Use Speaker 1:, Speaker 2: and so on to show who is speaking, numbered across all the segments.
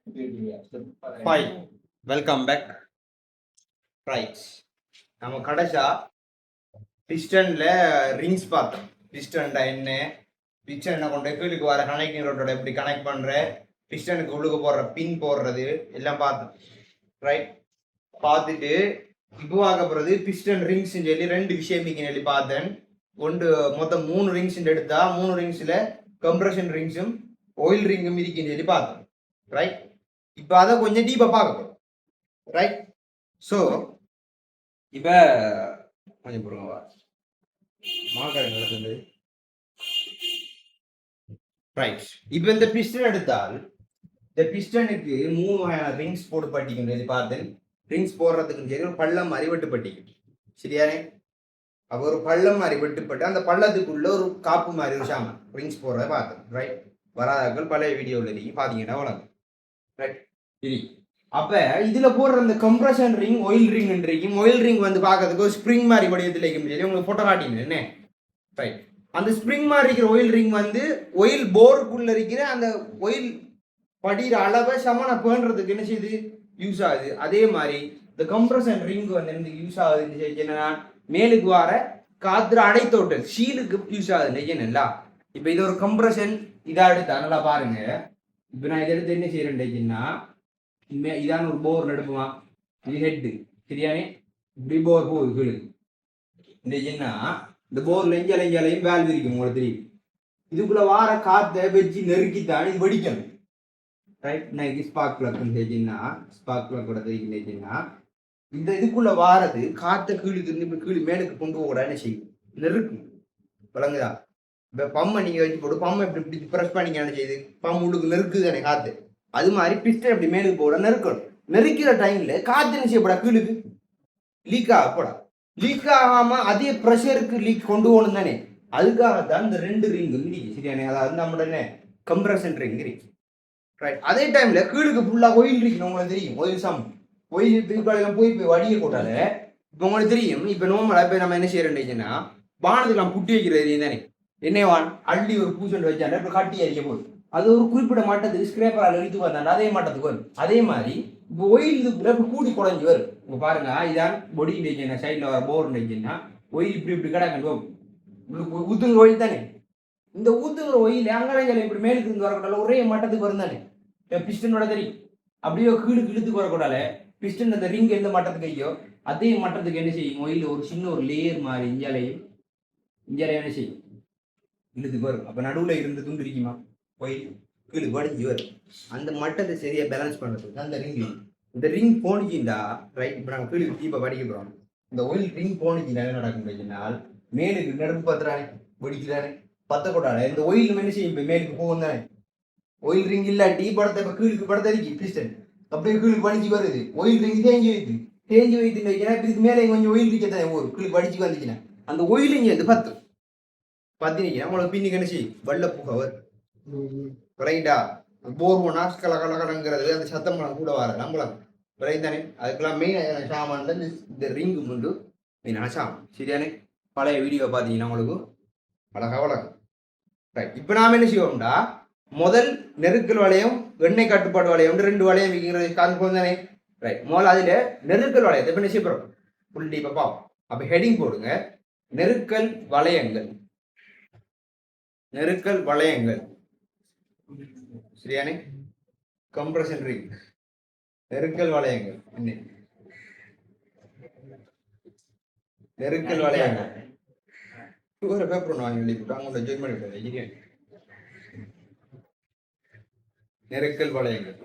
Speaker 1: Fine. Welcome back. Right. நம்ம கடைசா பிஸ்டன்ல rings பார்த்தோம். பிஸ்டன்டா என்ன, பிஸ்டனை கொண்டு கீழுக்கு வர கனெக்டிங் ரோட்டோட எப்படி கனெக்ட் பண்ற, பிஸ்டனுக்கு உள்ளுக்கு போடுற பின் போடுறது எல்லாம் பார்த்தோம். ரைட். பார்த்துட்டு இப்போ பார்க்க போறது பிஸ்டன் ரிங்ஸ் சொல்லி ரெண்டு விஷயம் சொல்லி பார்த்தேன். ஒன்று மொத்தம் 3 ரிங்ஸ் எடுத்தா 3 ரிங்ஸ்ல கம்ப்ரஷன் ரிங்ஸும் ஆயில் ரிங்கும் இருக்குன்னு சொல்லி பார்த்தோம். ரைட். இப்போ அதை கொஞ்சம் டீப்பாக பார்க்க போறோம். ரைட். ஸோ இப்போ கொஞ்சம் பொறுங்கவா மாக்காடு நடந்தது. ரைட். இப்போ இந்த பிஸ்டன் எடுத்தால் இந்த பிஸ்டனுக்கு 3 வகையான ரிங்ஸ் போட்டு பட்டிக்கும் பார்த்தேன். ரிங்ஸ் போடுறதுக்கு சரி ஒரு பள்ளம் மாதிரி வெட்டுப்பட்டிக்கும். சரியானே? அப்போ ஒரு பள்ளம் மாதிரி வெட்டுப்பட்டு அந்த பள்ளத்துக்குள்ள ஒரு காப்பு மாதிரி ஒரு சாமான் ரிங்ஸ் போடுறத பார்த்தேன். ரைட். வராதாக்கள் பழைய வீடியோவில் நீங்கள் பார்த்தீங்கன்னா வளரும். ரைட். சரி. அப்ப இதுல போடுற இந்த compression ring oil ring oil ring வந்து பார்க்கறதுக்கு ஒரு ஸ்ப்ரிங் மாதிரி வடிவத்தில் சொல்லி உங்களுக்கு போட்டோ காட்டிங்க என்ன. ரைட். அந்த ஸ்ப்ரிங் மாதிரி இருக்கிற ஆயில் ரிங் வந்து ஆயில் போருக்குள்ள இருக்கிற அந்த ஆயில் படிகிற அளவை சமனை பேணுறதுக்கு என்ன செய்யுது யூஸ் ஆகுது. அதே மாதிரி இந்த கம்ப்ரஷன் ரிங் வந்து எனக்கு யூஸ் ஆகுதுன்னு என்னன்னா மேலுக்கு வர காத்துற அடைத்தோட்டல் ஷீலுக்கு யூஸ் ஆகுது என்னல்லா. இப்போ இது ஒரு கம்ப்ரஷன் இதாக எடுத்தா நல்லா பாருங்க. இப்போ நான் இதை எடுத்து என்ன செய்யறேன்னா இதான ஒரு போர் நடுப்புமா, இது ஹெட்டு. சரியானே? இப்படி போர் போகுது கீழே. இந்த என்ன இந்த போர்ல எஞ்சாலையும் வேல்வ் இருக்கும் உங்களுக்கு தெரியும். இதுக்குள்ள வார காத்தை வச்சு நெருக்கித்தான் இது வெடிக்கணும். ரைட். நான் ஸ்பார்க் பிளக்னா ஸ்பார்க் பிளக்கோட தெரிவிக்கின்றேன்னா இந்த இதுக்குள்ள வாரது காத்தை கீழுக்கு கீழே மேலுக்கு கொண்டு போக என்ன செய்யும் நெருக்கும். விளங்குதா? இப்போ பம்மை நீங்க வச்சு போட்டு பம்மை இப்படி இப்படி ப்ரெஸ் பண்ணிக்க என்ன செய்யுது, பம்பு உள்ளுக்கு நெருக்குது தானே காத்து. அது மாதிரி பிஸ்டன் அப்படி மேலுக்கு போட நெருக்கணும். நெருக்கிற டைம்ல காத்து என்ன செய்யப்படா கீழுக்கு லீக் ஆகப்படா. லீக் ஆகாம அதே ப்ரெஷருக்கு லீக் கொண்டு போகணும் தானே. அதுக்காகத்தான் இந்த 2 ரிங்கும் இருக்கு. சரியானே? அதாவது நம்மளோட கம்ப்ரஷன் ரிங் இருக்கு. ரைட். அதே டைம்ல கீழுக்கு ஃபுல்லா ஒயில் இருக்கு. உங்களுக்கு தெரியும் ஒயில் சம் ஒயில் திருப்பாளையம் போய் வடிய போட்டால இப்போ உங்களுக்கு தெரியும். இப்போ நோமலா இப்போ நம்ம என்ன செய்யறோம்னா வானத்துக்கு நம்ம புட்டி வைக்கிறது தானே. என்னவான் அள்ளி ஒரு பூசண்ட் வச்சாண்டா இப்போ கட்டி அரிக்க போகுது. அது ஒரு குறிப்பிட்ட மட்டத்துக்கு ஸ்கிரேப்பரால் இழுத்து வந்தாண்டா அதே மட்டத்துக்கு வரும். அதே மாதிரி இப்போ ஒயில் இதுக்குள்ள இப்போ கூடி குறைஞ்சி வரும். இப்போ பாருங்க இதான் பொடி இன்டேஜ்னா சைடில் வர போர் இன்டேஜ்னா ஒயில் இப்படி கிடக்கு ஊத்துங்கிற ஒயில் தானே. இந்த ஊத்துங்கிற ஒயில் அங்கடைகளை இப்படி மேலுக்கு இருந்து வரக்கூடாது ஒரே மட்டத்துக்கு வரும் தானே. பிஸ்டனோட தெரியும் அப்படியே கீழுக்கு இழுத்துக்கு வரக்கூடாது. பிஸ்டன் அந்த ரிங் எந்த மட்டத்துக்கு ஐயோ அதே மட்டத்துக்கு என்ன செய்யும் ஒயில் ஒரு சின்ன ஒரு லேயர் மாதிரி இஞ்சாலையும் என்ன செய்யும் இழுத்துக்கு வரும். அப்போ நடுவில் இருந்து துண்டு இருக்குமா ஒயில் கீழே வடிஞ்சு வரும். அந்த மட்டத்தை சரியா பேலன்ஸ் பண்ணுறதுக்கு அந்த ரிங் இந்த ரிங் போனிச்சுண்டா ரைட். இப்போ நாங்கள் கீழே தீப்பை படிக்க போகிறோம். இந்த ஒயில் ரிங் போனிச்சுன்னா என்ன நடக்கும் மேலுக்கு நெருப்பு பத்துறானே வெடிக்கிறானே பத்தக்கூடாது. இந்த ஒயில் என்ன செய்யும் இப்போ மேலுக்கு போகும் தானே. ஒயில் ரிங் இல்லாட்டி படத்தை இப்போ கீழுக்கு படத்தை இருக்கு பிஸ்டன் அப்படியே கீழே படிச்சு வருது. ஒயில் ரிங் தேஞ்சு வைத்துன்னு வைக்கிறேன். இதுக்கு மேலே கொஞ்சம் ஒயில் இருக்கத்தானே ஒரு கீழே படிச்சு வந்துச்சுன்னா அந்த ஒயில் இங்கே வந்து பத்து நம்மளுக்கு பின்னுக்கு என்ன செய்யும் வெள்ள புகவர் விளையிட்டா போர்வோனா கலங்கிறது அந்த சத்தம் கூட வர நம்மளும் விளைந்தானே. அதுக்கெல்லாம் மெயின் சாமான் தான் இந்த ரிங்கு முண்டு மெயினான சாமான். சரியானே? பழைய வீடியோ பார்த்தீங்கன்னா உங்களுக்கு அழகா வளரும். ரைட். இப்போ நாம் என்ன செய்வோம்டா முதல் நெருக்கல் வளையம் எண்ணெய் கட்டுப்பாடு வளையம் 2 வளையம் வைக்கிறது காண்போம் தானே. ரைட். முதல்ல அதில் நெருக்கல் வளையத்தை இப்போ நிச்சயம் போகிறோம் ஃபுல் டீப்பாக பார்ப்போம். அப்போ ஹெடிங் போடுங்க நெருக்கல் வளையங்கள். நெருக்கல் வளையங்கள். சரியானே? கம்ப்ரஷன் ரிங் நெருக்கல் வளையங்கள். நெருக்கல் வளையங்கள் ஒரு பேப்பர் ஒன்று வாங்கி எழுதிட்டு அவங்களோட ஜாயின் பண்ணிவிட்டாங்க. நெருக்கல் வளையங்கள்.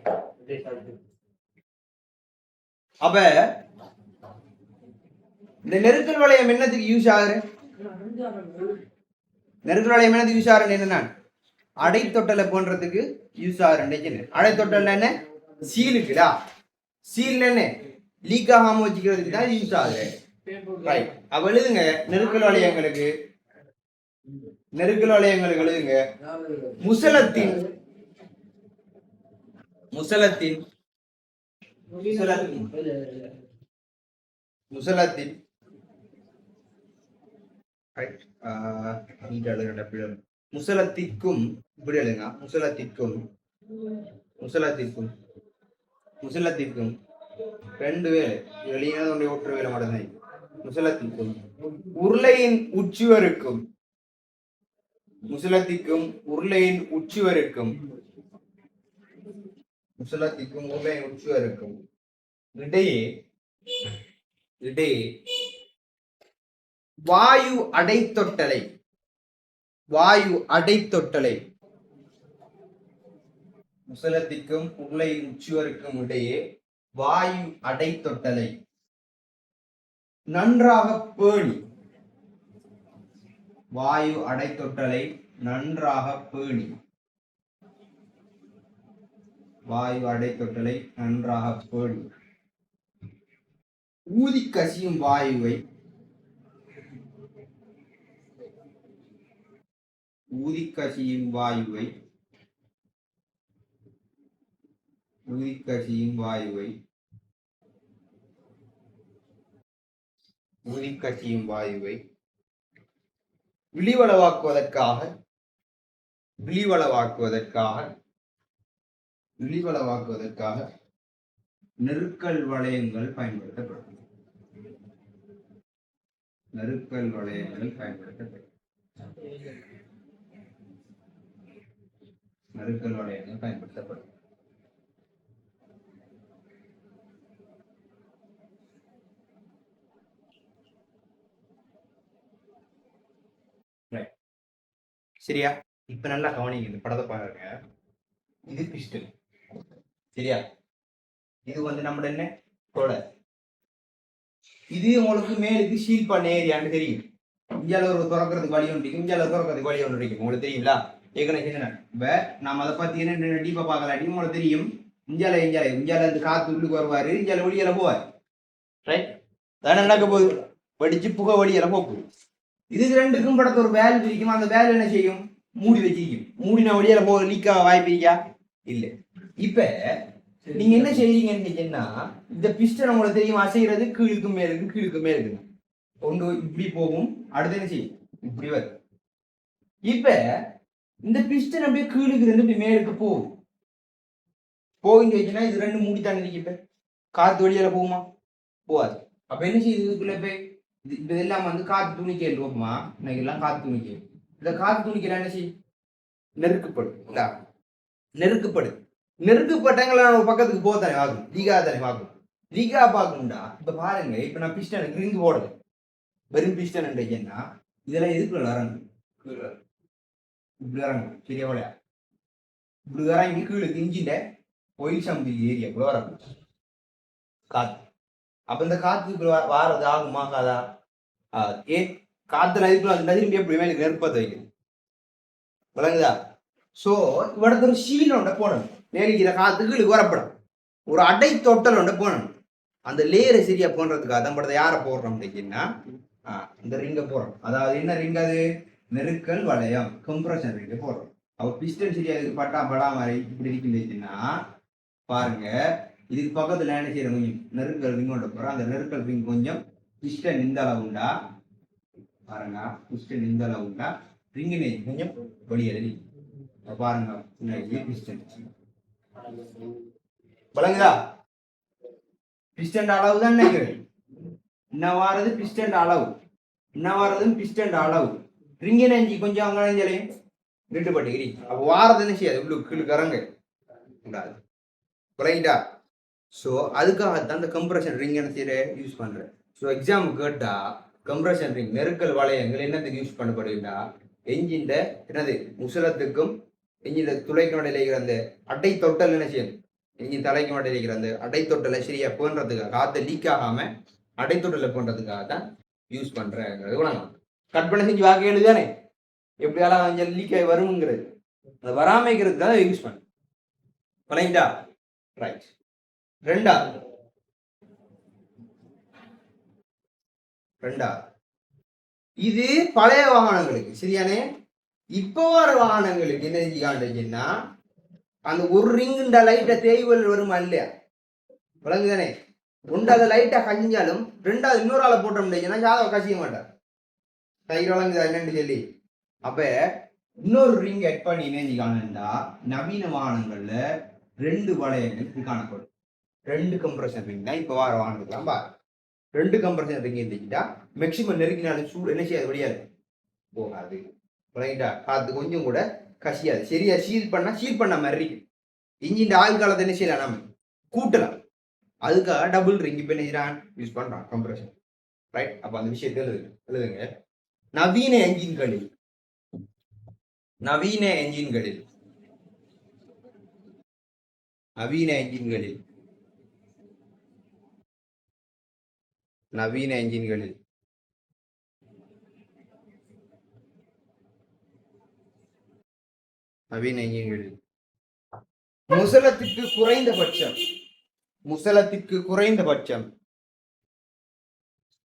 Speaker 1: அப்ப இந்த நெருக்கல் வளையம் என்னத்துக்கு யூஸ் ஆகுது? நெருக்கல் வளையம் என்னத்துக்கு யூஸ் ஆகுறேன்னு என்னன்னா அடைத்தொட்டலை போன்றதுக்கு யூஸ் ஆகுறேன். அடைத்தொட்டல் என்ன சீலுக்குடா. சீல் என்ன லீக் ஆகாம வச்சுக்கிறதுக்கு தான் யூஸ் ஆகுது. ரைட். அப்ப எழுதுங்க நெருக்கல் வளையங்களுக்கு. நெருக்கல் வளையங்களுக்கு எழுதுங்க முசலத்தின் முசலத்தின் முசலத்தின் முசலத்திற்கும் இப்படி எழுதுங்க முசலத்திற்கும் முசலத்திற்கும் முசலத்திற்கும் ரெண்டு வேலை வெளியினதுடைய ஒற்று வேலை மட்டும்தான். முசலத்திற்கும் உருளையின் உச்சிவருக்கும் முசலத்திற்கும் உருளையின் உச்சிவருக்கும் முசலத்திற்கும் உருளையின் உச்சிவருக்கும் இடையே இடையே வாயு அடைத்தொட்டலை முசலத்திற்கும் உருளையின் உச்சிவருக்கும் இடையே வாயு அடைத்தொட்டலை நன்றாக பேணி வாயு அடைத்தொட்டலை நன்றாக பேணி வாயு அடைத்தொட்டலை நன்றாக பேணி ஊதி கசியும் வாயுவை ஊதி கசியும் வாயுவை விழிவளவாக்குவதற்காக நெருக்கல் வளையங்கள் பயன்படுத்தப்படும். சரியா? இப்ப நல்லா கவனிங்க, இந்த படத்தை பாருங்க. இது பிஸ்டல். சரியா? இது வந்து நம்ம என்ன தொடர். இது உங்களுக்கு மேலுக்கு ஷீல் பண்ண ஏரியான்னு தெரியும். இஞ்சால ஒரு திறக்கிறதுக்கு வழி ஒன்று இருக்கும், இஞ்சால திறக்கிறதுக்கு வழி ஒன்று இருக்கும். உங்களுக்கு தெரியுங்களா? ஏற்கனவே என்ன இப்ப நம்ம அதை பத்தி என்ன டீப்பா பார்க்கலாம். உங்களுக்கு தெரியும், இஞ்சால இருந்து காத்து உள்ளுக்கு வருவாரு, இஞ்சால வெளியில போவார். ரைட்? தானே நடக்க போகுது. வெடிச்சு புகை வெளியில போகுது. இதுக்கு ரெண்டுக்கும் படத்தை ஒரு வேல் பிரிக்கும். அந்த வேல் என்ன செய்யும்? மூடி வச்சிருக்கும். மூடின வெளியில போக லீக்கா வாய்ப்பு இருக்கா? இல்லை. இப்ப நீங்க என்ன செய்றீங்கன்னா, இந்த பிஸ்டன் உங்களுக்கு தெரியும் அசைகிறது கீழுக்கும் மேலுக்கு ஒன்று இப்படி போகும், அடுத்து என்ன செய்யும்? இப்படி வரும். இப்ப இந்த பிஸ்டன் அப்படியே கீழுக்கு இருந்து இப்படி மேலுக்கு போகும் வச்சுன்னா இது ரெண்டு மூடி தானே இருக்கு. இப்ப காத்து வெளியில போகுமா? போகாது. அப்ப என்ன செய்யுது? இதுக்குள்ள போய் இதெல்லாம் வந்து காத்து துணிக்கல் போகுமா? இன்னைக்கு எல்லாம் காத்து துணிக்கல். இந்த காத்து துணிக்கல் என்ன செய்யும்? நெருக்கப்பட்டங்கள பக்கத்துக்கு போதானே ஆகும். லீகா தானே பார்க்கும். லீகா பார்க்கணும்டா. இப்ப பாருங்க, இப்ப நான் பிஸ்டன் ரிங்கு போடுறது வெறும் பிஸ்டன் என்ன இதெல்லாம் எதுக்குள்ள இறங்கும்? இப்படி இறங்கும். சரியா? போல இப்படி இறங்கி கீழுக்கு இஞ்சிட்ட ஒயில் சம்பி ஏரியா வரணும் காத்து. அப்ப இந்த காத்துக்கு வாரது ஆகுமா? காதா? ஏன் காத்துல இதுக்குள்ள திரும்பி எப்படி மேலுக்கு நெருப்பத்தை வைக்கணும். விளங்குதா? சோ இவடத்து ஒரு ஷீல் ஒன்றை போடணும். மேலிக்கிற காத்துக்கு வரப்படும். ஒரு அடை தொட்டல் ஒன்றை போடணும். அந்த லேயரை சரியா போடுறதுக்கு அதான் படத்தை யாரை போடுறோம் அப்படின்னா, இந்த ரிங்கை போடுறோம். அதாவது என்ன ரிங்? அது நெருக்கல் வளையம், கம்ப்ரஷன் ரிங்கை போடுறோம். அவர் பிஸ்டன் சரியா இதுக்கு படா மாதிரி இப்படி இருக்குன்னா பாருங்க, இதுக்கு பக்கத்துல என்ன செய்யறோம்? கொஞ்சம் நெருக்கல் ரிங் கொண்டு போறோம். அந்த நெருக்கல் ரிங் கொஞ்சம் பிஸ்டன் இந்த அளவு உண்டா பாருங்க. பிஸ்டன் இந்த அளவு உண்டா, ரிங்கினை கொஞ்சம் வெளியேறி பாருங்க. விளங்குதா? பிஸ்டன் அளவு தான் நினைக்கிறேன். என்ன வாரது? பிஸ்டன் அளவு. என்ன வாரதும் பிஸ்டன் அளவு. ரிங்கி நெஞ்சி கொஞ்சம் அங்கே நெஞ்சலையும் ரெண்டு பட்டுக்கிறீ. அப்போ வாரது என்ன செய்யாது? உள்ளுக்கு கீழுக்கறங்க கூடாது. விளங்கிட்டா? ஸோ அதுக்காகத்தான் அந்த கம்ப்ரஷன் ரிங் என்ன செய்யற யூஸ் பண்றேன். ஸோ எக்ஸாம் கேட்டா கம்ப்ரஷன் ரிங் நெருக்கல் வளையங்கள் என்னத்துக்கு யூஸ் பண்ணப்படுகிறா? என்ஜின் என்னது முசலத்துக்கும் என்ஜின் துளைக்கு நடையில் இருக்கிற அந்த அடை தொட்டல் என்ன செய்யணும்? என்ஜின் தலைக்கு நடையில் இருக்கிற அந்த அடை தொட்டலை சரியா போன்றதுக்காக, காற்று லீக் ஆகாம அடை தொட்டலை போன்றதுக்காக தான் யூஸ் பண்றேங்கிறது வழங்கலாம். கற்பனை செஞ்சு வாக்கு எழுதானே எப்படியாலும் கொஞ்சம் லீக் ஆகி வருங்கிறது, அதை வராமைக்கிறதுக்கு தான் யூஸ் பண்ண. வழங்கிட்டா? ரைட். ரெண்டாவது இது பழைய வாகனங்களுக்கு சரியானே. இப்போ வர வாகனங்களுக்கு என்ன செஞ்சுக்காண்டீங்கன்னா, அந்த ஒரு ரிங்குண்ட லைட்டை தேய்வல் வருமா இல்லையா? விளங்குதானே? ஒன்றாவது லைட்டா கஞ்சாலும் ரெண்டாவது இன்னொரு ஆளை போட்டோம்னா ஜாதக கசிய மாட்டார். கையில் விளங்குதா என்னன்னு சொல்லி. அப்ப இன்னொரு ரிங் எட் பண்ணி என்ன செஞ்சுக்காண்டா, நவீன வாகனங்கள்ல ரெண்டு வளையங்கள் காணப்படும். 2 கம்ப்ரஷன் ரிங் தான் இப்போ வாங்கிக்கலாம் பாரு. 2 கம்ப்ரஷன் ரிங் இருந்துச்சுட்டா மேக்சிமம் நெருக்கினாலும் சூடு என்ன செய்யாது, வெளியாது போகாது. ரைட்டா? அது கொஞ்சம் கூட கசியாது. சரியா சீல் பண்ண மாதிரி இருக்கு. இன்ஜின் ஆயுள் காலத்தை என்ன செய்யலாம், நம்ம கூட்டலாம். அதுக்காக டபுள் ரிங் இப்போ என்ன செய்யறான், யூஸ் பண்றான் கம்ப்ரஷன். ரைட்? அப்ப அந்த விஷயத்தை எழுதுங்க. நவீன என்ஜின்களில் நவீன என்ஜின்களில் நவீன என்ஜின்களில் நவீன என்ஜின்களில் நவீன என்ஜின்களில் முசலத்திற்கு குறைந்தபட்சம் முசலத்திற்கு குறைந்தபட்சம்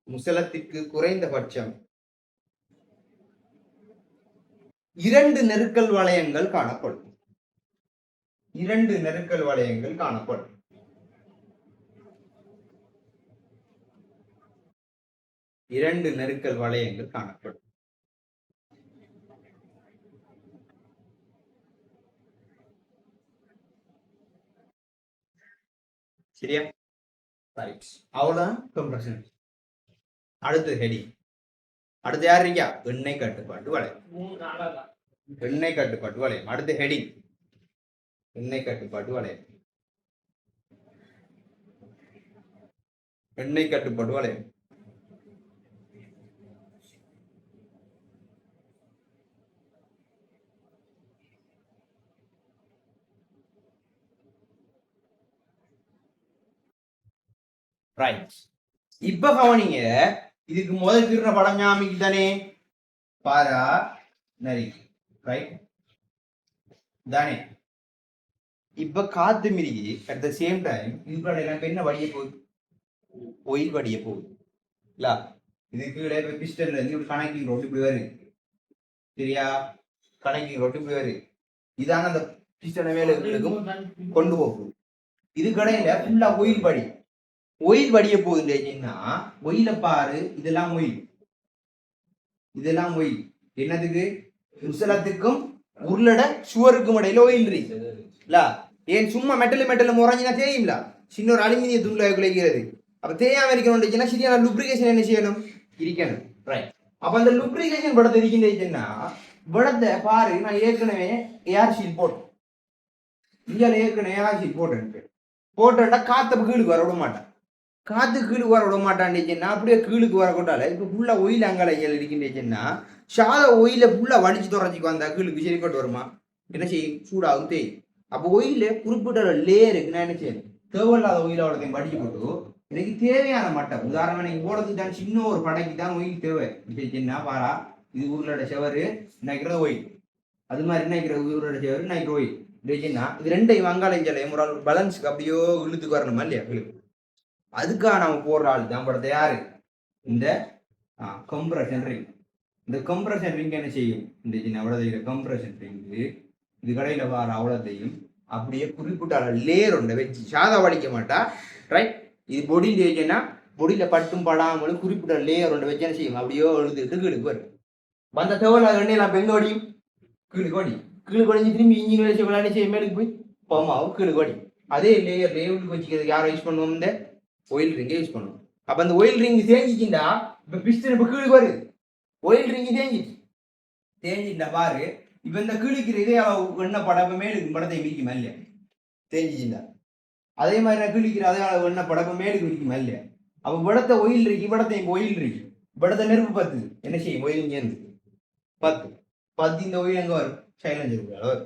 Speaker 1: முசலத்திற்கு குறைந்தபட்சம் 2 நெருக்கல் வளையங்கள் காணப்படும். 2 நெருக்கல் வளையங்கள் காணப்படும். 2 நெருக்கல் வளையங்கள் காணப்படும். சரியா? ரைட். அவ்வளவுதான் கம்ப்ரஷன். அடுத்து ஹெடிங். அடுத்து யார் இருக்கா? எண்ணெய் கட்டுப்பாட்டு வளையம். எண்ணெய் கட்டுப்பாட்டு வளையம். அடுத்து ஹெடிங் எண்ணெய் கட்டுப்பாட்டு வளையம். எண்ணெய் கட்டுப்பாட்டு வளையம். ரைட். இப்ப கவனிங்க, இதுக்கு முதல் திருன படம் ஞாபகம் தானே? பாரா நரி. ரைட் தானே? இப்ப காத்து மிருகி அட் த சேம் டைம் இதுக்கு என்ன வடிய போகுது? ஒயில் வடிய போகுது இல்ல? இதுக்கு பிஸ்டன்ல இருந்து இப்படி கனெக்டிங் ரோட் இப்படி வருது. சரியா? கனெக்டிங் ரோட் இப்படி வருது. இதான அந்த பிஸ்டனை மேல கொண்டு போகுது. இது கடையில ஃபுல்லா ஒயில் படி. ஒயில் வடிய போகுதுன்னா ஒயில பாரு, இதெல்லாம் ஒயில். இதெல்லாம் ஒயில். என்னதுக்கு? முசலத்துக்கும் உருளட சுவருக்கும் இடையில ஒயில் இருக்கு. ஏன் சும்மா மெட்டல் முறைஞ்சினா தேயும்ல? சின்ன ஒரு அலுமினிய துண்டுல குலைக்கிறது. அப்ப தேயாம இருக்கணும்னா சரியான லுப்ரிகேஷன் என்ன செய்யணும்? இருக்கணும். ரைட். அப்ப அந்த லுப்ரிகேஷன் படத்தை இருக்கின்றா படத்தை பாரு. நான் ஏற்கனவே ஏர் ஷீட் போட்டேன். இந்தியாவில் ஏற்கனவே ஏர் ஷீட் போட்டேன்டா காத்த கீழுக்கு வர விட மாட்டேன். காத்து கீழுக்கு வர விட மாட்டான்னுச்சுன்னா அப்படியே கீழுக்கு வர கொண்டால இப்ப ஃபுல்லா ஒயில் அங்காலைகள் இருக்கின்றேச்சுன்னா சாத ஒயில ஃபுல்லா வலிச்சு துறைச்சிக்கு வந்தா கீழுக்கு சரிப்பட்டு வருமா? என்ன செய்யும்? சூடாகும், தேயும். அப்போ ஒயில குறிப்பிட்ட லேயருக்கு நான் என்ன செய்யணும்? தேவையில்லாத ஒயில அவ்வளோத்தையும் படிச்சு போட்டு எனக்கு தேவையான மட்டம், உதாரணம் நீங்க போடுறதுக்கு தான் சின்ன ஒரு படைக்கு தான் ஒயில் தேவை. சின்ன பாரா, இது ஊர்லோட செவரு நினைக்கிறது ஒயில். அது மாதிரி நினைக்கிற ஊரோட செவரு நினைக்கிற ஒயில். சின்ன இது ரெண்டையும் வங்காளையும் சொல்ல ஒரு பேலன்ஸுக்கு அப்படியோ இழுத்துக்கு வரணுமா இல்லையா? அதுக்காக நம்ம போடுற ஆள் தான் படத்தை யாரு? இந்த கம்ப்ரஷன் ரிங். இந்த கம்ப்ரஷன் ரிங் என்ன செய்யும்? இந்த சின்ன அவ்வளோ கம்ப்ரஷன் ரிங் இது கடையில் வர அவ்வளோத்தையும் அப்படியே குறிப்பிட்ட லேயர் ஒன்றை வச்சு சாதா வலிக்க மாட்டா. ரைட்? இது பொடியில் வச்சுன்னா பொடியில் பட்டும் படாமலும் குறிப்பிட்ட லேயர் ஒன்றை வச்சு என்ன செய்யும்? அப்படியோ எழுதுட்டு கீழுக்கு வரும். வந்த தேவையில்லாத எண்ணெயெல்லாம் பெங்க வடியும், கீழுக்கு வடி. கீழுக்கு வடிஞ்சு திரும்பி இன்ஜின் வச்சு விளையாடி செய்ய மேலுக்கு போய் போமாவும் கீழுக்கு வடி. அதே லேயருக்கு வச்சுக்கிறதுக்கு யாரை யூஸ் பண்ணுவோம்? இந்த ஒயில் ரிங்கை யூஸ் பண்ணுவோம். அப்ப அந்த ஒயில் ரிங் தேஞ்சிச்சுண்டா இப்ப பிஸ்டன் இப்ப கீழுக்கு வருது. ஒயில் ரிங் தேஞ்சிட்டா பாரு. இப்ப இந்த கீழிக்கிற இதே அளவு எண்ணெய் படப்ப மேலுக்கு படத்தை விரிக்குமா இல்லையா? தேஞ்சிச்சுண்டா அதே மாதிரி நான் கீழிக்கிற அதே அளவு எண்ணெய் படப்ப மேலுக்கு விரிக்குமா இல்லையா? அப்ப படத்தை ஒயில் இருக்கு, படத்தை இப்ப ஒயில் இருக்கு. படத்தை நெருப்பு பத்து என்ன செய்யும்? ஒயில் இங்க இருந்து பத்து இந்த ஒயில் எங்க வரும்? சைலன்ஸ் வரும்.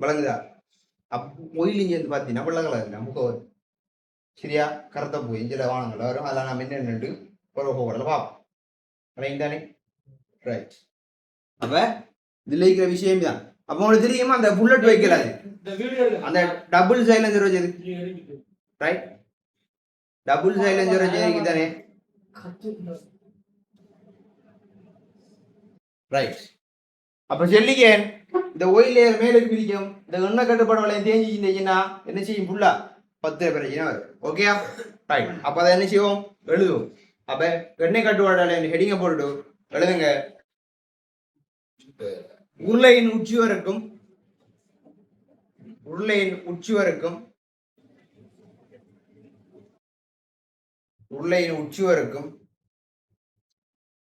Speaker 1: விளங்குதா? ஒயில் இங்க இருந்து பாத்தீங்கன்னா வெள்ள கலர் நமக்கு வரும். சரியா? கருத்த பூ இஞ்சில வானங்கள் வரும். அதெல்லாம் நம்ம என்னென்னு போகல பார்ப்போம். தானே? ரைட். அப்ப இதுல இருக்கிற விஷயம் தான். அப்ப உங்களுக்கு தெரியுமா அந்த புல்லட் வைக்கலாது அந்த டபுள் சைலன்சர் வச்சது. ரைட்? டபுள் சைலன்சர் வச்சது தானே? ரைட். அப்ப சொல்லிக்கேன் இந்த ஒயில் லேயர் மேலுக்கு பிரிக்கும். இந்த எண்ணெய் கட்டுப்பாடு வளையம் தேஞ்சிச்சுன்னா என்ன செய்யும்? ஃபுல்லா 10 பிரச்சனை வரும். ஓகேயா? ரைட். அப்ப அதை என்ன செய்வோம்? எழுதுவோம். அப்ப எண்ணெய் கட்டுப்பாடு வளையம் ஹெடிங்கை போட்டு எழுதுங்க. உருளையின் உச்சி வரைக்கும் உருளையின் உச்சுவருக்கும்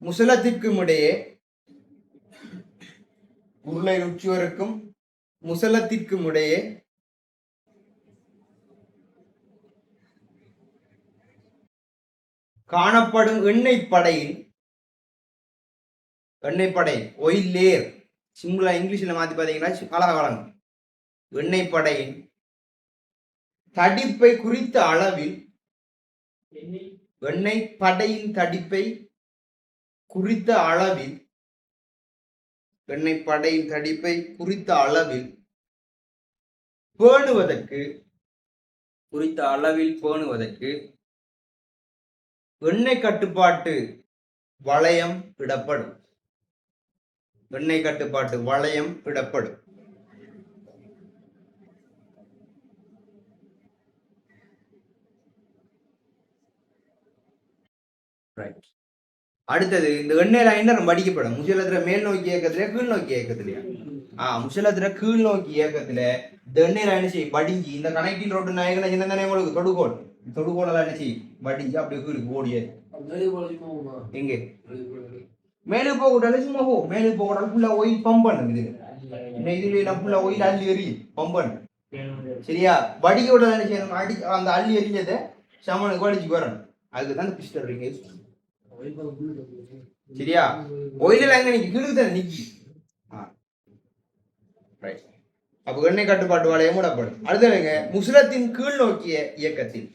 Speaker 1: முசலத்திற்கும் இடையே உருளையின் உச்சுவருக்கும் முசலத்திற்கும் இடையே காணப்படும் எண்ணெய் படை ஒயில் லேயர் சிம்பிளா இங்கிலீஷ்ல மாத்தி பாத்தீங்கன்னா அழகா வழங்கும். எண்ணெய் படையின் தடிப்பை குறித்த அளவில் எண்ணெய் படையின் தடிப்பை குறித்த அளவில் எண்ணெய் படையின் தடிப்பை குறித்த அளவில் பேணுவதற்கு எண்ணெய் கட்டுப்பாட்டு வளையம் இடப்படும். எண்ணெய் கட்டுப்பாட்டு வளையம் இடப்படும். அடுத்தது இந்த எண்ணெய் லைனர் வடிக்கப்படும். முசலத்துல மேல் நோக்கி இயக்கத்துல கீழ் நோக்கி இயக்கத்துலயா முசலத்துல கீழ் நோக்கி இயக்கத்துல இந்த எண்ணெய் லைன் செய்யும் வடிஞ்சு இந்த கனெக்டிங் ரோடு நாயகன சின்ன உங்களுக்கு தொடுகோல் எல்லாம் என்ன செய்யும் வடிஞ்சு அப்படியே கீழுக்கு ஓடியாது. எங்க மேலே போக கூடாது, சும்மா போ மேலே போக கூடாது. ஃபுல்லா ஒயில் பம்ப் பண்ணுங்க. இதுல எல்லாம் ஃபுல்லா ஒயில் அள்ளி எறி பம்ப் பண்ணு. சரியா? வடிக்க விட என்ன செய்யணும், அடி அந்த அள்ளி எரிஞ்சதை சமனுக்கு வடிச்சுக்கு வரணும். அதுக்குதான் இந்த பிஸ்டல் ரிங் யூஸ் பண்ணும். சரியா? ஒயில எங்க நிக்கி கீழுக்கு தானே நிக்கி. அப்ப எண்ணெய் கட்டுப்பாட்டு வளையம் மூடப்படும். அடுத்ததுங்க முசலத்தின் கீழ் நோக்கிய இயக்கத்தில்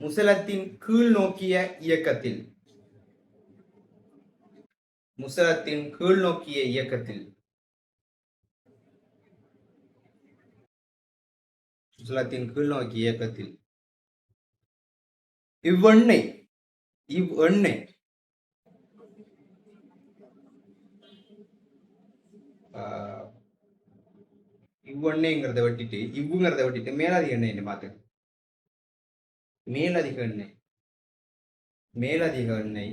Speaker 1: முசலத்தின் கீழ் நோக்கிய இயக்கத்தில் முசலத்தின் கீழ் நோக்கிய இயக்கத்தில் முசலத்தின் கீழ் நோக்கிய இயக்கத்தில் இவ்வெண்ணெய் இவ்வெண்ணெய்ங்கிறத வெட்டிட்டு இவ்வுங்கிறத வெட்டிட்டு மேலதிக எண்ணெய் மாத்து. மேலதிக எண்ணெய்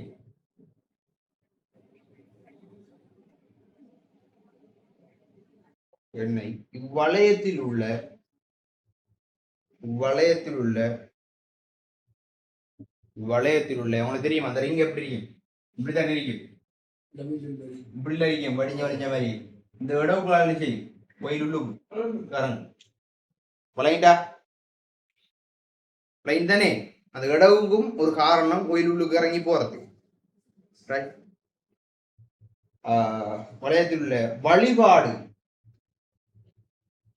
Speaker 1: இவ்வளையத்தில் உள்ள உங்களுக்கு தெரியும் அந்த ரிங் எப்படி இருக்கும், இப்படித்தான் இருக்கும், இப்படில இருக்கும் வடிஞ்ச மாதிரி. இந்த இடவுக்குள்ள செய்யும் வயிறு கரங்க வளைண்டா லைன் தானே. அந்த இடவுக்கும் ஒரு காரணம் கோயில் உள்ளுக்கு இறங்கி போறது. வளையத்தில் உள்ள வழிபாடு